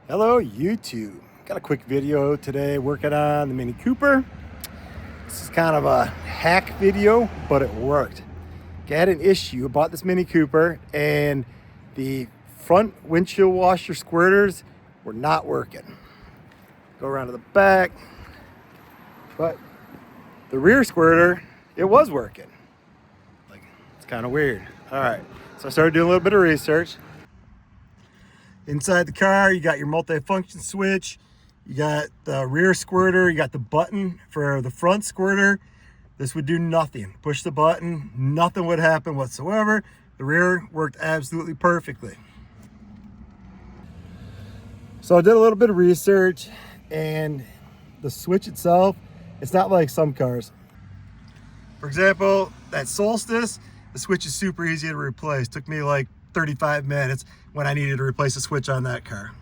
Hello YouTube. Got a quick video today working on the Mini Cooper. This is kind of a hack video, but it worked. I had an issue about this Mini Cooper and the front windshield washer squirters were not working. Go around to the back, but the rear squirter, it was working. Like, it's kind of weird. All right, so I started doing a little bit of research. Inside the car, you got your multi-function switch, you got the rear squirter, you got the button for the front squirter. This would do nothing. Push the button, nothing would happen whatsoever. The rear worked absolutely perfectly. So I did a little bit of research, and the switch itself, it's not like some cars. For example, that Solstice, the switch is super easy to replace. Took me like 35 minutes when I needed to replace a switch on that car.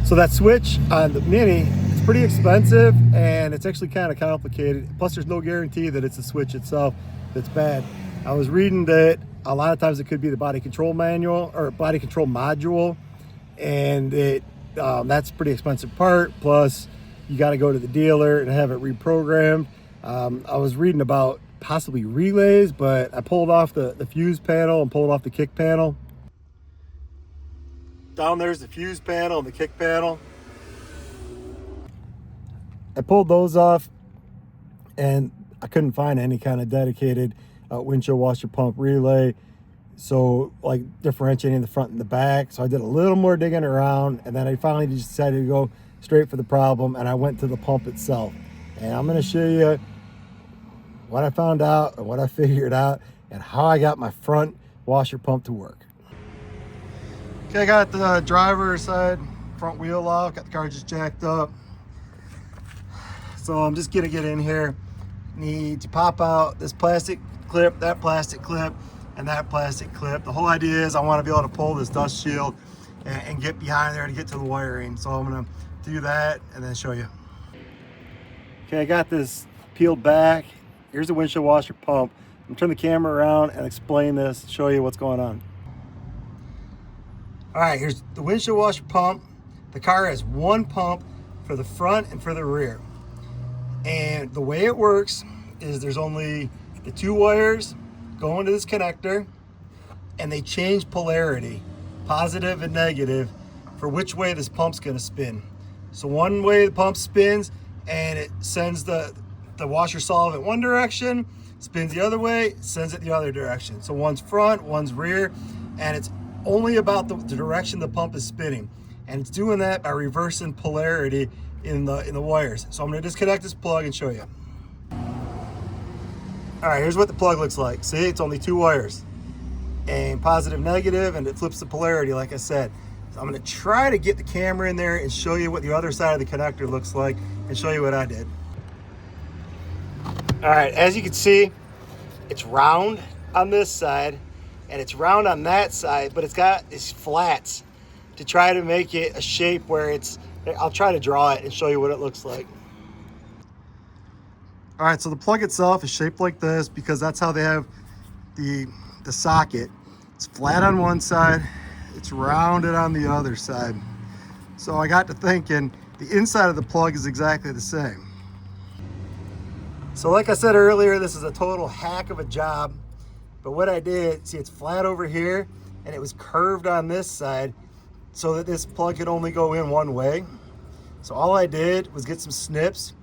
So that switch on the Mini, it's pretty expensive and it's actually kind of complicated. Plus there's no guarantee that it's the switch itself that's bad. I was reading that a lot of times it could be the body control manual or body control module, and that's a pretty expensive part. Plus you got to go to the dealer and have it reprogrammed. I was reading about possibly relays, but I pulled off the fuse panel and pulled off the kick panel. Down there's the fuse panel and the kick panel. I pulled those off and I couldn't find any kind of dedicated windshield washer pump relay. So like differentiating the front and the back. So I did a little more digging around, and then I finally just decided to go straight for the problem, and I went to the pump itself. And I'm gonna show you what I found out and what I figured out and how I got my front washer pump to work. Okay, I got the driver's side front wheel off, got the car just jacked up. So I'm just gonna get in here. Need to pop out this plastic clip, that plastic clip, and that plastic clip. The whole idea is I wanna be able to pull this dust shield and get behind there to get to the wiring. So I'm gonna do that and then show you. Okay, I got this peeled back. Here's the windshield washer pump. I'm gonna turn the camera around and explain this, show you what's going on. All right, here's the windshield washer pump. The car has one pump for the front and for the rear. And the way it works is there's only the two wires going to this connector, and they change polarity, positive and negative, for which way this pump's gonna spin. So one way the pump spins and it sends the washer solvent one direction, spins the other way, sends it the other direction. So one's front, one's rear, and it's only about the direction the pump is spinning. And it's doing that by reversing polarity in the wires. So I'm gonna disconnect this plug and show you. All right, here's what the plug looks like. See, it's only two wires, and positive, negative, and it flips the polarity like I said. So I'm gonna try to get the camera in there and show you what the other side of the connector looks like and show you what I did. All right, as you can see, it's round on this side and it's round on that side, but it's got these flats to try to make it a shape where I'll try to draw it and show you what it looks like. All right, so the plug itself is shaped like this because that's how they have the socket. It's flat on one side, it's rounded on the other side. So I got to thinking, the inside of the plug is exactly the same. So like I said earlier, this is a total hack of a job. But what I did, see, it's flat over here and it was curved on this side so that this plug could only go in one way. So all I did was get some snips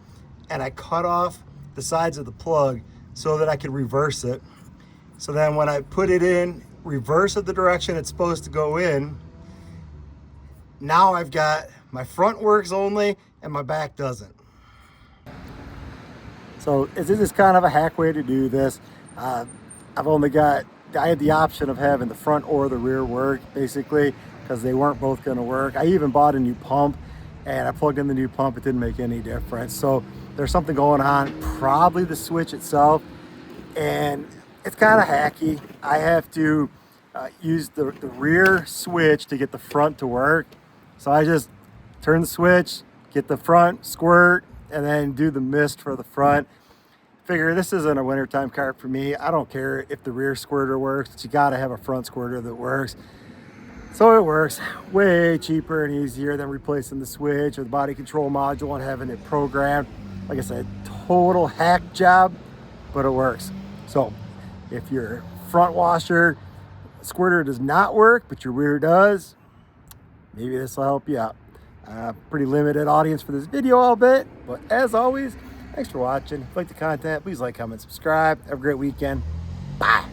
and I cut off the sides of the plug so that I could reverse it. So then when I put it in reverse of the direction it's supposed to go in, now I've got my front works only and my back doesn't. So this is kind of a hack way to do this. I had the option of having the front or the rear work basically because they weren't both going to work. I even bought a new pump and I plugged in the new pump. It didn't make any difference. So there's something going on, probably the switch itself, and it's kind of hacky. I have to use the rear switch to get the front to work. So I just turn the switch, get the front squirt, and then do the mist for the front. Figure this isn't a wintertime car for me. I don't care if the rear squirter works, but you gotta have a front squirter that works. So it works way cheaper and easier than replacing the switch or the body control module and having it programmed. Like I said, total hack job, but it works. So if your front washer squirter does not work, but your rear does, maybe this will help you out. Pretty limited audience for this video, I'll bet. But as always, thanks for watching. If you like the content, please like, comment, subscribe. Have a great weekend. Bye.